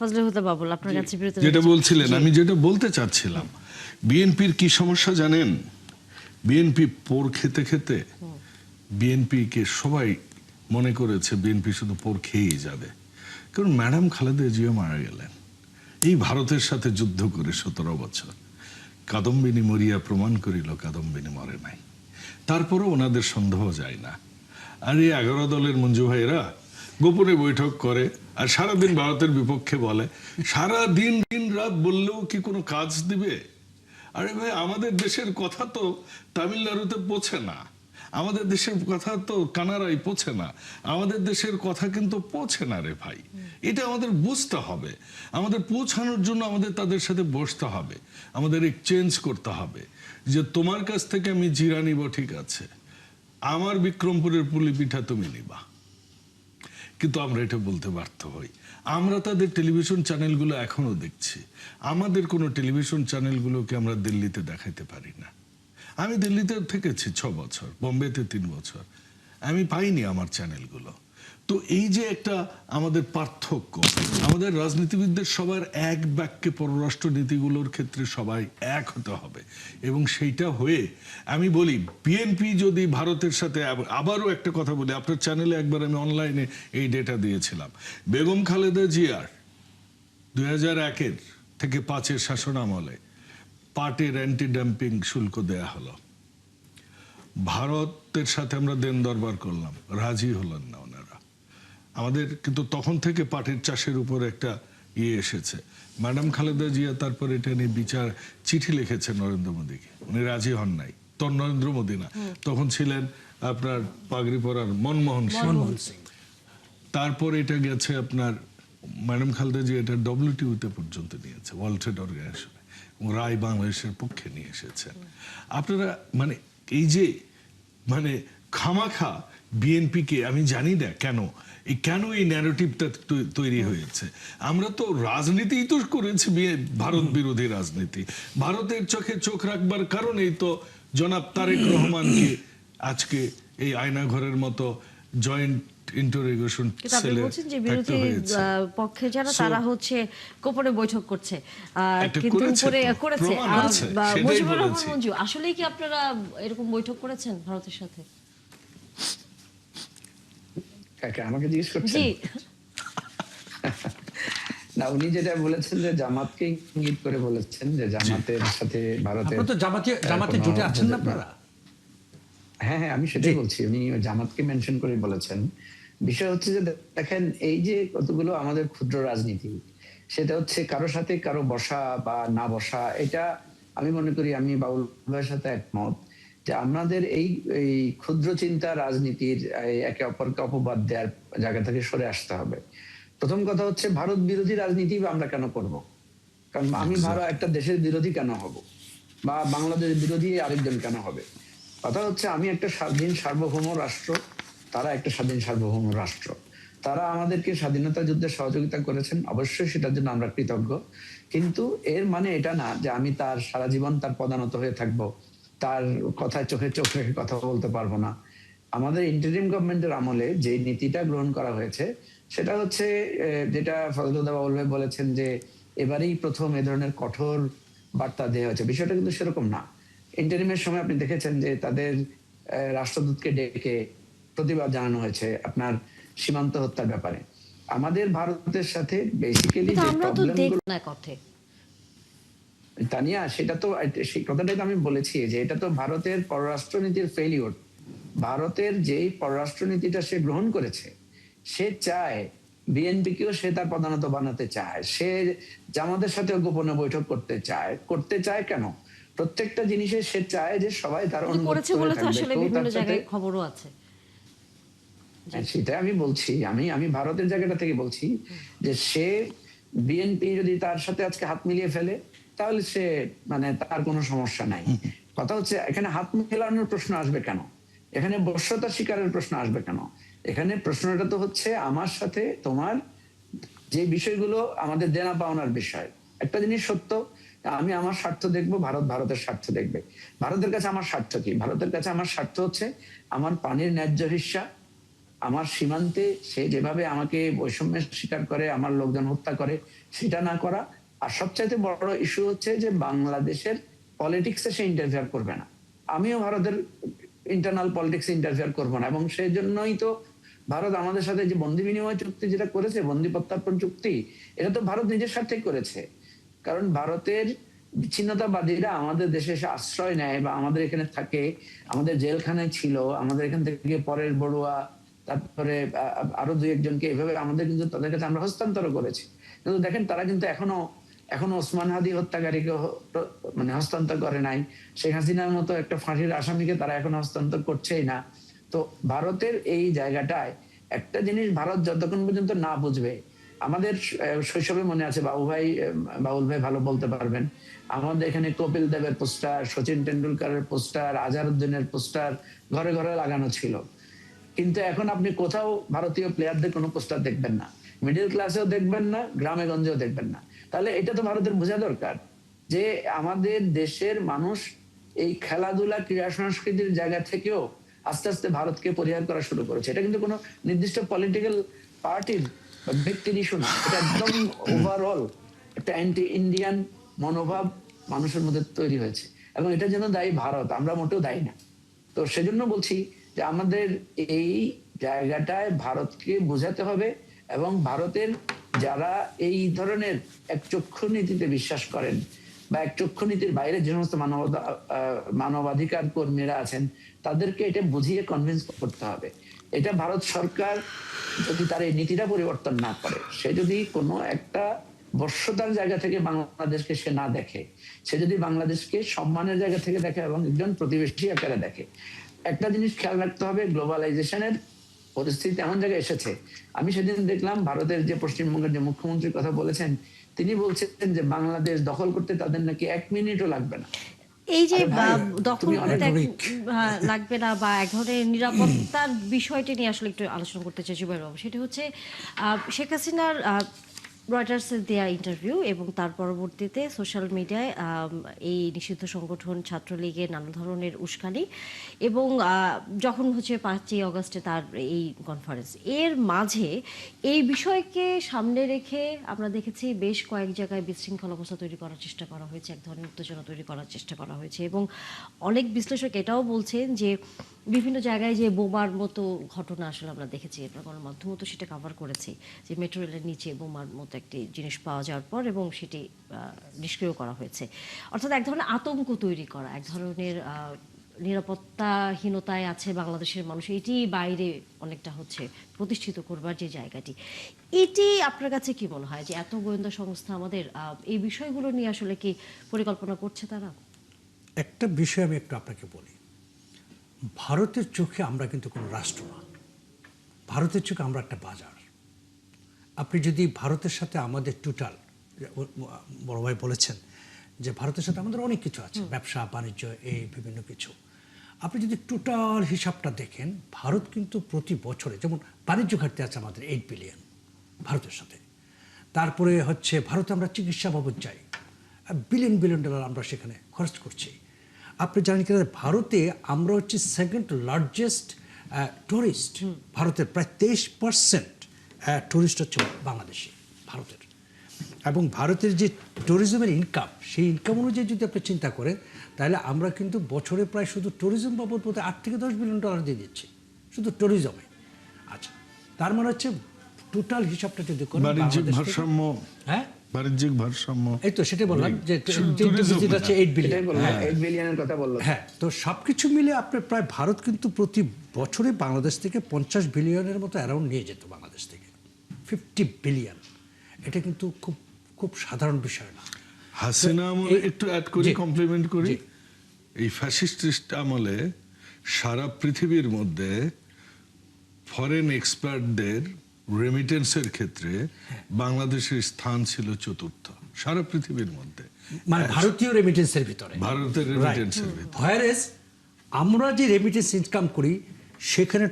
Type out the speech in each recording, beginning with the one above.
ফজলে হুদা বাবুল, আপনার কাছে যেটা বলছিলেন, আমি যেটা বলতে চাচ্ছিলাম, বিএনপির কি সমস্যা জানেন? বিএনপি পোর খেতে খেতে বিএনপি কে সবাই মনে করেছে বিএনপি শুধু পোর খেয়েই যাবে। কারণ ম্যাডাম খালেদা জিয়া মারা গেলেন এই ভারতের সাথে যুদ্ধ করে 17 বছর। কাদম্বিনী মরিয়া প্রমাণ করিল কাদম্বিনী মরে নাই। তারপরও ওনাদের সন্দেহ যায় না। আর এই 11 দলের মঞ্জু ভাইরা গোপনে বৈঠক করে আর সারাদিন ভারতের বিপক্ষে বলে। সারা দিন দিন রাত বললেও কি কোনো কাজ দিবে? আরে ভাই, আমাদের দেশের কথা তো তামিলনাড়ুতে পৌঁছে না, আমাদের দেশের কথা তো কানাডায় পৌঁছে না, আমাদের দেশের কথা কিন্তু পৌঁছে না রে ভাই। এটা আমাদের বুঝতে হবে। আমাদের পৌঁছানোর জন্য আমাদের তাদের সাথে বসতে হবে, আমাদের এক্সচেঞ্জ করতে হবে। যে তোমার কাছ থেকে আমি জিরা নিব, ঠিক আছে, আমার বিক্রমপুরের পুলি পিঠা তুমি নিবা। কিন্তু আমরা এটা বলতে ব্যর্থ হই। আমরা তাদের টেলিভিশন চ্যানেলগুলো এখনো দেখছি, আমাদের কোনো টেলিভিশন চ্যানেলগুলোকে আমরা দিল্লিতে দেখাইতে পারি না। আমি দিল্লিতে থেকেছি 6 বছর, বোম্বেতে 3 বছর, আমি পাইনি আমার চ্যানেলগুলো। তো এই যে একটা আমাদের পার্থক্য, আমাদের রাজনীতিবিদদের সবার এক বাক্যে পররাষ্ট্র নীতিগুলোর ক্ষেত্রে সবাই এক হতে হবে। এবং সেইটা হয়ে আমি বলি, বিএনপি যদি ভারতের সাথে, আবারও একটা কথা বলি, আপনার চ্যানেলে একবার আমি অনলাইনে এই ডেটা দিয়েছিলাম, বেগম খালেদা জিয়ার 2001 থেকে 5 শাসন আমলে পাটের অ্যান্টি ডাম্পিং শুল্ক দেয়া হলো। ভারতের সাথে আমরা দেন দরবার করলাম, রাজি হলেন না ওনারা আমাদের। কিন্তু তখন থেকে পাটের চাষের উপর একটা এসেছে। ম্যাডাম খালেদা জিয়া তারপর এটা নিয়ে বিচার চিঠি লিখেছে নরেন্দ্র মোদীকে, উনি রাজি হন নাই। নরেন্দ্র মোদী না, তখন ছিলেন আপনার পাগড়ি পরার মনমোহন সিং। তারপর এটা গেছে আপনার ম্যাডাম খালেদা জিয়া এটা WTO-তে পর্যন্ত নিয়েছে, ওয়ার্ল্ড ট্রেড অর্গানাইজেশনে, রায় বাংলাদেশের পক্ষে নিয়ে এসেছেন। আপনারা মানে এই যে মানে খামাখা বিএনপিকে, আমি জানি না কেন এই ন্যারেটিভটা তৈরি হয়েছে। আমরা তো রাজনীতিই তো করেছি ভারত বিরোধী রাজনীতি। ভারতের চোখে চোখ রাখবার কারণেই তো জনাব তারেক রহমানকে আজকে এই আয়নাঘরের মতো জয়েন্ট ইন্টারোগেশন সেলে থাকতে হয়েছে। পক্ষে যারা তারা হচ্ছে গোপনে বৈঠক করছে, কিন্তু উপরে করেছে মুজিবুর রহমান মঞ্জু। আসলেই কি আপনারা এরকম বৈঠক করেছেন ভারতের সাথে? আমাকে জিজ্ঞেস করছেন? না, উনি যেটা বলেছেন যে জামাতকে ইঙ্গিত করে বলেছেন যে জামাতের সাথে ভারতের, আপনারা তো জামাতে জোটে আছেন না আপনারা? হ্যাঁ হ্যাঁ, আমি সেটাই বলছি। উনি জামাতকে মেনশন করে বলেছেন। বিষয় হচ্ছে যে দেখেন, এই যে কতগুলো আমাদের ক্ষুদ্র রাজনীতি, সেটা হচ্ছে কারো সাথে কারো বসা বা না বসা, এটা আমি মনে করি, আমি বাউল ভাইয়ের সাথে একমত যে আমাদের এই ক্ষুদ্র চিন্তা রাজনীতির একে অপরকে অপবাদ দেওয়ার জায়গা থেকে সরে আসতে হবে। প্রথম কথা হচ্ছে, ভারত বিরোধী রাজনীতি আমরা কেন করব? কারণ আমি একটা দেশের বিরোধী কেন হব, বা বাংলাদেশ বিরোধী আরেকজন কেন হবে? কথা হচ্ছে, আমি একটা স্বাধীন সার্বভৌম রাষ্ট্র, তারা একটা স্বাধীন সার্বভৌম রাষ্ট্র। তারা আমাদেরকে স্বাধীনতা যুদ্ধে সহযোগিতা করেছেন, অবশ্যই সেটার জন্য আমরা কৃতজ্ঞ। কিন্তু এর মানে এটা না যে আমি তার সারা জীবন তার পদানত হয়ে থাকবো, তার কথায় চোখে চোখ রেখে কথা বলতে পারবো না। আমাদের ইন্টারিম গভর্নমেন্টের আমলে যে নীতিটা গ্রহণ করা হয়েছে, সেটা হচ্ছে যেটা ফজলুদ্দাহ বাবুল ভাই বলেছেন যে এবারেই প্রথম এ ধরনের কঠোর বার্তা দেওয়া হয়েছে। বিষয়টা কিন্তু সেরকম না। ইন্টারিমের সময় আপনি দেখেছেন যে তাদের রাষ্ট্রদূতকে ডেকে প্রতিবাদ জানানো হয়েছে আপনার সীমান্ত হত্যার ব্যাপারে। আমাদের ভারতের সাথে বেসিক্যালি যে প্রবলেমগুলো, তানিয়া, সেটা তো সেই কথাটাই তো আমি বলেছি যে এটা তো ভারতের পররাষ্ট্রনীতির ফেলিওর। ভারতের যেই পররাষ্ট্রনীতিটা সে গ্রহণ করেছে, সে চায় বিএনপিকেও সে তার প্রধানত বানাতে চায়, সে জামাতের সাথে গোপনে বৈঠক করতে চায়। কেন? প্রত্যেকটা জিনিসে সে চায় যে সবাই তার অনুগত হয়ে থাকবে। খবরও আছে, সেটা আমি বলছি, আমি ভারতের জায়গাটা থেকে বলছি যে সে বিএনপি যদি তার সাথে আজকে হাত মিলিয়ে ফেলে, তাহলে সে মানে তার কোনো সমস্যা নাই। কথা হচ্ছে, এখানে হাত মেলানোর প্রশ্ন আসবে কেন? এখানে বশ্যতা স্বীকারের প্রশ্ন আসবে কেন? এখানে প্রশ্নটা তো হচ্ছে আমার সাথে তোমার যে বিষয়গুলো আমাদের দেনা পাওনার বিষয়। একটা জিনিস সত্য, আমি আমার স্বার্থ দেখবো, ভারত ভারতের স্বার্থ দেখবে। ভারতের কাছে আমার স্বার্থ কি? ভারতের কাছে আমার স্বার্থ হচ্ছে আমার পানির ন্যায্য হিস্সা, আমার সীমান্তে সে যেভাবে আমাকে বৈষম্যের শিকার করে, আমার লোকজন হত্যা করে, সেটা না করা। আর সবচাইতে বড় ইস্যু হচ্ছে যে বাংলাদেশের পলিটিক্সে সে ইন্টারফেয়ার করবে না। আমিও ভারতের ইন্টারনাল পলিটিক্সে ইন্টারফেয়ার করবো না, এবং সেই জন্যই তো ভারত আমাদের সাথে যে বন্দি বিনিময় চুক্তি যেটা করেছে, বন্দি প্রত্যার্পণ চুক্তি, এটা তো ভারত নিজের স্বার্থে করেছে। কারণ ভারতের বিচ্ছিন্নতাবাদীরা আমাদের দেশে এসে আশ্রয় নেয় বা আমাদের এখানে থাকে, আমাদের জেলখানায় ছিল, আমাদের এখান থেকে পরের বড়ুয়া, তারপরে আরো দুই একজনকে এভাবে আমাদের কিন্তু তাদের কাছে আমরা হস্তান্তর করেছি। কিন্তু দেখেন তারা কিন্তু এখনো ওসমান হাদি হত্যাকারীকে মানে হস্তান্তর করে নাই, শেখ হাসিনার মতো একটা ফাঁসির আসামিকে তারা এখন হস্তান্তর করছেই না। তো ভারতের এই জায়গাটায় একটা জিনিস ভারত যতক্ষণ পর্যন্ত না বুঝবে, আমাদের শৈশবে মনে আছে, বাউল ভাই ভালো বলতে পারবেন, আমাদের এখানে কপিল দেবের পোস্টার, সচিন টেন্ডুলকারের পোস্টার, আজহারউদ্দিনের পোস্টার ঘরে ঘরে লাগানো ছিল। কিন্তু এখন আপনি কোথাও ভারতীয় প্লেয়ারদের কোনো পোস্টার দেখবেন না, মিডল ক্লাসেও দেখবেন না, গ্রামে গঞ্জেও দেখবেন না। তাহলে এটা তো ভারতের বোঝা দরকার যে আমাদের দেশের মানুষ এই খেলাধুলা, ক্রীড়া সংস্কৃতির জায়গা থেকেও আস্তে আস্তে ভারতকে পরিহার করা শুরু করেছে। এটা কিন্তু কোনো নির্দিষ্ট পলিটিক্যাল পার্টির ব্যক্তির ইস্যু না, এটা একদম ওভারঅল একটা অ্যান্টি ইন্ডিয়ান মনোভাব মানুষের মধ্যে তৈরি হয়েছে, এবং এটার জন্য দায়ী ভারত, আমরা মোটেও দায়ী না। তো সেজন্য বলছি যে আমাদের এই জায়গাটায় ভারতকে বোঝাতে হবে, এবং ভারতের যারা এই ধরনের একচক্ষু নীতিতে বিশ্বাস করেন বা একচক্ষু নীতির বাইরে যে সমস্ত মানবাধিকার কর্মীরা আছেন, তাদেরকে এটা বুঝিয়ে কনভিন্স করতে হবে। এটা ভারত সরকার যদি তার এই নীতিটা পরিবর্তন না করে, সে যদি কোনো একটা বশ্যতার জায়গা থেকে বাংলাদেশকে সে না দেখে, সে যদি বাংলাদেশকে সম্মানের জায়গা থেকে দেখে এবং একজন প্রতিবেশী আকারে দেখে। একটা জিনিস খেয়াল রাখতে হবে, গ্লোবালাইজেশনের পরিস্থিতি এমন জায়গায় এসেছে। আমি সেদিন দেখলাম ভারতের যে পশ্চিমবঙ্গের যে মুখ্যমন্ত্রীর কথা বলেছেন, তিনি বলছেন যে বাংলাদেশ দখল করতে তাদের নাকি 1 মিনিটও লাগবে না। এই যে দখল করতে লাগবে না বা এক ধরনের নিরাপত্তার বিষয়টি নিয়ে আসলে একটু আলোচনা করতে চাই জুবাইর বাবু। সেটা হচ্ছে শেখ হাসিনার রয়টার্সের দেয়া ইন্টারভিউ এবং তার পরবর্তীতে সোশ্যাল মিডিয়ায় এই নিষিদ্ধ সংগঠন ছাত্রলীগের নানা ধরনের উস্কানি, এবং যখন হচ্ছে 5ই অগস্টে তার এই কনফারেন্স, এর মাঝে এই বিষয়কে সামনে রেখে আমরা দেখেছি বেশ কয়েক জায়গায় বিশৃঙ্খল অবস্থা তৈরি করার চেষ্টা করা হয়েছে, এক ধরনের উত্তেজনা তৈরি করার চেষ্টা করা হয়েছে, এবং অনেক বিশ্লেষক এটাও বলছেন যে বিভিন্ন জায়গায় যে বোমার মতো ঘটনা আসলে আমরা দেখেছি, আমরা গণমাধ্যমও তো সেটা কভার করেছি, যে মেট্রো রেলের নিচে বোমার মতো একটি জিনিস পাওয়া যাওয়ার পর এবং সেটি নিষ্ক্রিয় করা হয়েছে। অর্থাৎ এক ধরনের আতঙ্ক তৈরি করা, এক ধরনের নিরাপত্তাহীনতায় আছে বাংলাদেশের মানুষ, এটি বাইরে অনেকটা হচ্ছে প্রতিষ্ঠিত করবার যে জায়গাটি, এটি আপনার কাছে কি মনে হয় যে এত গোয়েন্দা সংস্থা আমাদের এই বিষয়গুলো নিয়ে আসলে কি পরিকল্পনা করছে তারা? একটা বিষয় আমি একটু আপনাকে বলি, ভারতের চোখে আমরা কিন্তু কোনো রাষ্ট্র না, ভারতের চোখে আমরা একটা বাজার। আপনি যদি ভারতের সাথে আমাদের টোটাল, বড় ভাই বলেছেন যে ভারতের সাথে আমাদের অনেক কিছু আছে, ব্যবসা বাণিজ্য, এই বিভিন্ন কিছু, আপনি যদি টোটাল হিসাবটা দেখেন, ভারত কিন্তু প্রতি বছরে যেমন বাণিজ্য ঘাটতি আছে আমাদের 8 বিলিয়ন ভারতের সাথে। তারপরে হচ্ছে ভারতে আমরা চিকিৎসা বাবদ চাই, বিলিয়ন বিলিয়ন ডলার আমরা সেখানে খরচ করছি। আপনি জানেন কি ভারতে আমরা হচ্ছে সেকেন্ড লার্জেস্ট টুরিস্ট, ভারতের প্রায় 23% টুরিস্ট হচ্ছে বাংলাদেশি ভারতের। এবং ভারতের যে ট্যুরিজমের ইনকাম, সেই ইনকাম অনুযায়ী যদি আপনি চিন্তা করেন, তাহলে আমরা কিন্তু বছরে প্রায় শুধু ট্যুরিজম বাবদ বোধহয় 8 থেকে 10 বিলিয়ন ডলার দিয়ে দিচ্ছি শুধু ট্যুরিজমে। আচ্ছা, তার মানে হচ্ছে টোটাল হিসাবটা যদি করেন, বাণিজ্যিক ভারসাম্য, হ্যাঁ বাণিজ্যিক ভারসাম্য, এই তো সেটাই বললাম যে 8 বিলিয়নের কথা বললাম। হ্যাঁ, তো সবকিছু মিলে আপনার প্রায় ভারত কিন্তু প্রতি বছরে বাংলাদেশ থেকে 50 বিলিয়নের মতো অ্যারাউন্ড নিয়ে যেত বাংলাদেশ থেকে, 50 বিলিয়ন। এটা কিন্তু খুব খুব সাধারণ বিষয় না। হাসিনা আমলে একটু অ্যাড করি, কমপ্লিমেন্ট করি, এই ফ্যাসিস্ট আমলে সারা পৃথিবীর মধ্যে ফরেন এক্সপার্টদের রেমিটেন্সের ক্ষেত্রে বাংলাদেশের স্থান ছিল 4র্থ সারা পৃথিবীর মধ্যে, মানে ভারতীয় রেমিটেন্সের ভিতরে, ভারতের রেমিটেন্সের ভিতরে। হোয়ারেস আমরা যে রেমিটেন্স ইনকাম করি সেখানে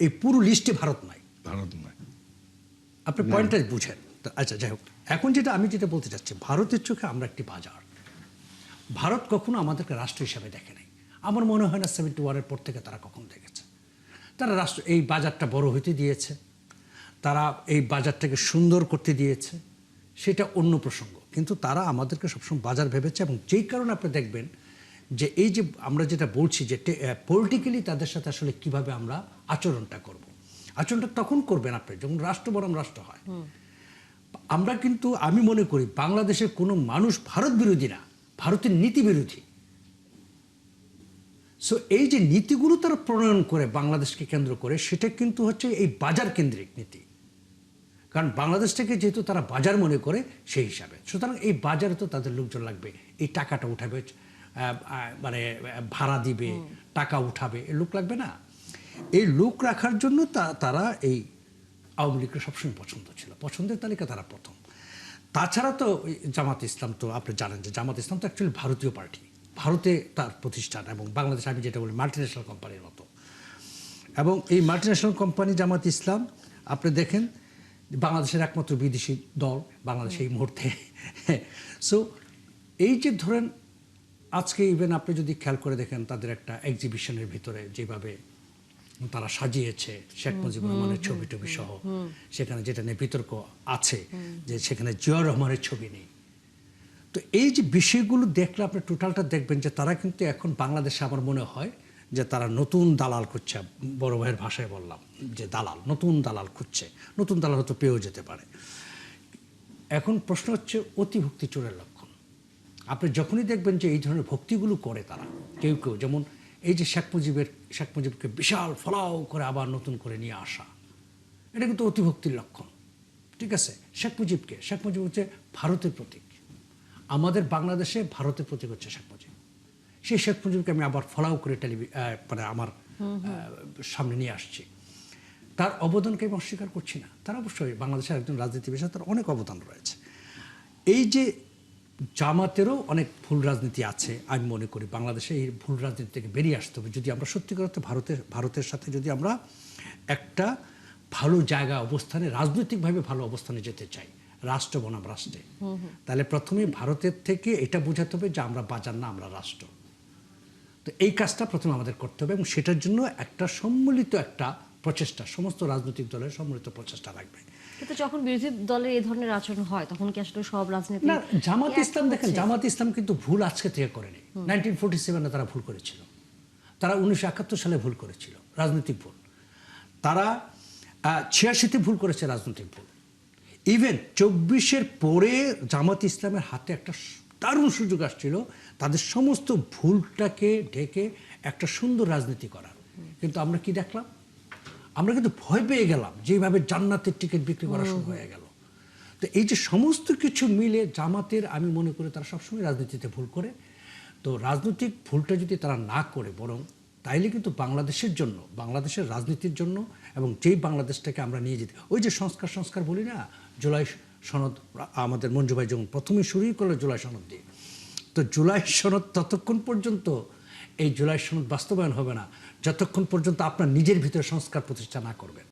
এই পুরো লিস্টে ভারত নাই, ভারত নয়। আপনি পয়েন্টটা বুঝেন। আচ্ছা, যাই হোক, এখন আমি যেটা বলতে চাচ্ছি, ভারতের চোখে আমরা একটি বাজার। ভারত কখনো আমাদেরকে রাষ্ট্র হিসাবে দেখে নাই, আমার মনে হয় না 71-এর পর থেকে তারা কখনো দেখেছে। তারা এই বাজারটা বড় হইতে দিয়েছে, তারা এই বাজারটাকে সুন্দর করতে দিয়েছে, সেটা অন্য প্রসঙ্গ। কিন্তু তারা আমাদেরকে সবসময় বাজার ভেবেছে, এবং যেই কারণে আপনি দেখবেন যে এই যে আমরা যেটা বলছি যে পলিটিক্যালি তাদের সাথে আসলে কিভাবে আমরা আচরণটা করব। আচরণটা তখন করবেন আপনি যখন রাষ্ট্র বনাম রাষ্ট্র হয়। আমরা কিন্তু আমি মনে করি বাংলাদেশের কোনো মানুষ ভারত বিরোধী না, ভারতের নীতি বিরোধী। সো এই যে নীতিগুলো তারা প্রণয়ন করে বাংলাদেশকে কেন্দ্র করে, সেটা কিন্তু হচ্ছে এই বাজার কেন্দ্রিক নীতি। কারণ বাংলাদেশটাকে যেহেতু তারা বাজার মনে করে সেই হিসাবে, সুতরাং এই বাজারে তো তাদের লোকজন লাগবে, এই টাকাটা উঠাবে, মানে ভাড়া দিবে, টাকা উঠাবে, এই লোক লাগবে না। এই লোক রাখার জন্য তারা এই আওয়ামী লীগের সবসময় পছন্দ ছিল, পছন্দের তালিকা তারা প্রথম। তাছাড়া তো জামাত ইসলাম, তো আপনি জানেন যে জামাত ইসলাম তো অ্যাকচুয়ালি ভারতীয় পার্টি, ভারতে তার প্রতিষ্ঠান, এবং বাংলাদেশ আমি যেটা বলি মাল্টিন্যাশনাল কোম্পানির মতো। এবং এই মাল্টিন্যাশনাল কোম্পানি জামাত ইসলাম আপনি দেখেন বাংলাদেশের একমাত্র বিদেশি দল বাংলাদেশ এই মুহূর্তে। সো এই যে ধরেন আজকে ইভেন আপনি যদি খেয়াল করে দেখেন তাদের একটা এক্সিবিশনের ভিতরে যেভাবে তারা সাজিয়েছে শেখ মুজিবুর রহমানের ছবি টবি সহ, সেখানে যেটা নিয়ে বিতর্ক আছে যে সেখানে জিয়াউর রহমানের ছবি নেই। তো এই যে বিষয়গুলো দেখলে আপনি টোটালটা দেখবেন যে তারা কিন্তু এখন বাংলাদেশে আমার মনে হয় যে তারা নতুন দালাল খুঁজছে। বড় ভাইয়ের ভাষায় বললাম যে দালাল, নতুন দালাল খুঁজছে, নতুন দালাল হয়তো পেয়েও যেতে পারে। এখন প্রশ্ন হচ্ছে অতিভক্তি চোরের লক্ষণ। আপনি যখনই দেখবেন যে এই ধরনের ভক্তিগুলো করে তারা কেউ কেউ, যেমন এই যে শেখ মুজিবকে বিশাল ফলাও করে আবার নতুন করে নিয়ে আসা, এটা কিন্তু অতিভক্তির লক্ষণ। ঠিক আছে, শেখ মুজিব হচ্ছে ভারতের প্রতীক, আমাদের বাংলাদেশে ভারতের প্রতীক হচ্ছে শেখ মুজিব। সেই শেখ মুজিবকে আমি আবার ফলাও করে মানে আমার সামনে নিয়ে আসছি। তার অবদানকে আমি অস্বীকার করছি না, তার অবশ্যই বাংলাদেশের একজন রাজনীতিবিদ, তার অনেক অবদান রয়েছে। এই যে জামাতেরও অনেক ভুল রাজনীতি আছে, আমি মনে করি বাংলাদেশে এই ভুল রাজনীতি থেকে বেরিয়ে আসতে হবে যদি আমরা সত্যিকার অর্থে ভারতের সাথে যদি আমরা একটা ভালো জায়গা অবস্থানে, রাজনৈতিকভাবে ভালো অবস্থানে যেতে চাই, রাষ্ট্র বনাম রাষ্ট্রে। তাহলে প্রথমে ভারতের থেকে এটা বোঝাতে হবে যে আমরা বাজার না, আমরা রাষ্ট্র। তো এই কাজটা প্রথমে আমাদের করতে হবে, এবং সেটার জন্য একটা সম্মিলিত একটা প্রচেষ্টা, সমস্ত রাজনৈতিক দলের সম্মিলিত প্রচেষ্টা লাগবে। কিন্তু যখন বিরোধী দলের এই ধরনের আচরণ হয় তখন কি আসলে সব রাজনীতি না, জামাত ইসলাম দেখেন, জামাত ইসলাম কিন্তু ভুল আজকে থেকে করেনি। 1947-এ তারা ভুল করেছিল, তারা 1971 সালে ভুল করেছিল, রাজনৈতিক ভুল। তারা 86-তে ভুল করেছে, রাজনৈতিক ভুল। ইভেন 24-এর পরে জামাত ইসলামের হাতে একটা দারুণ সুযোগ আসছিল তাদের সমস্ত ভুলটাকে ঢেকে একটা সুন্দর রাজনীতি করার। কিন্তু আমরা কি দেখলাম? আমরা কিন্তু ভয় পেয়ে গেলাম, যেভাবে জান্নাতের টিকিট বিক্রি করা শুরু হয়ে গেল। তো এই যে সমস্ত কিছু মিলে জামাতের, আমি মনে করি তারা সবসময় রাজনীতিতে ভুল করে। তো রাজনৈতিক ভুলটা যদি তারা না করে, বরং তাইলে কিন্তু বাংলাদেশের জন্য, বাংলাদেশের রাজনীতির জন্য, এবং যেই বাংলাদেশটাকে আমরা নিয়ে যেতে, ওই যে সংস্কার বলি না, জুলাই সনদ, আমাদের মঞ্জু ভাই যখন প্রথমে শুরুই করলো জুলাই সনদ দিয়ে, তো জুলাই সনদ ততক্ষণ পর্যন্ত, এই জুলাই সনদ বাস্তবায়ন হবে না যতক্ষণ পর্যন্ত আপনার নিজের ভিতরে সংস্কার প্রতিষ্ঠা না করবেন।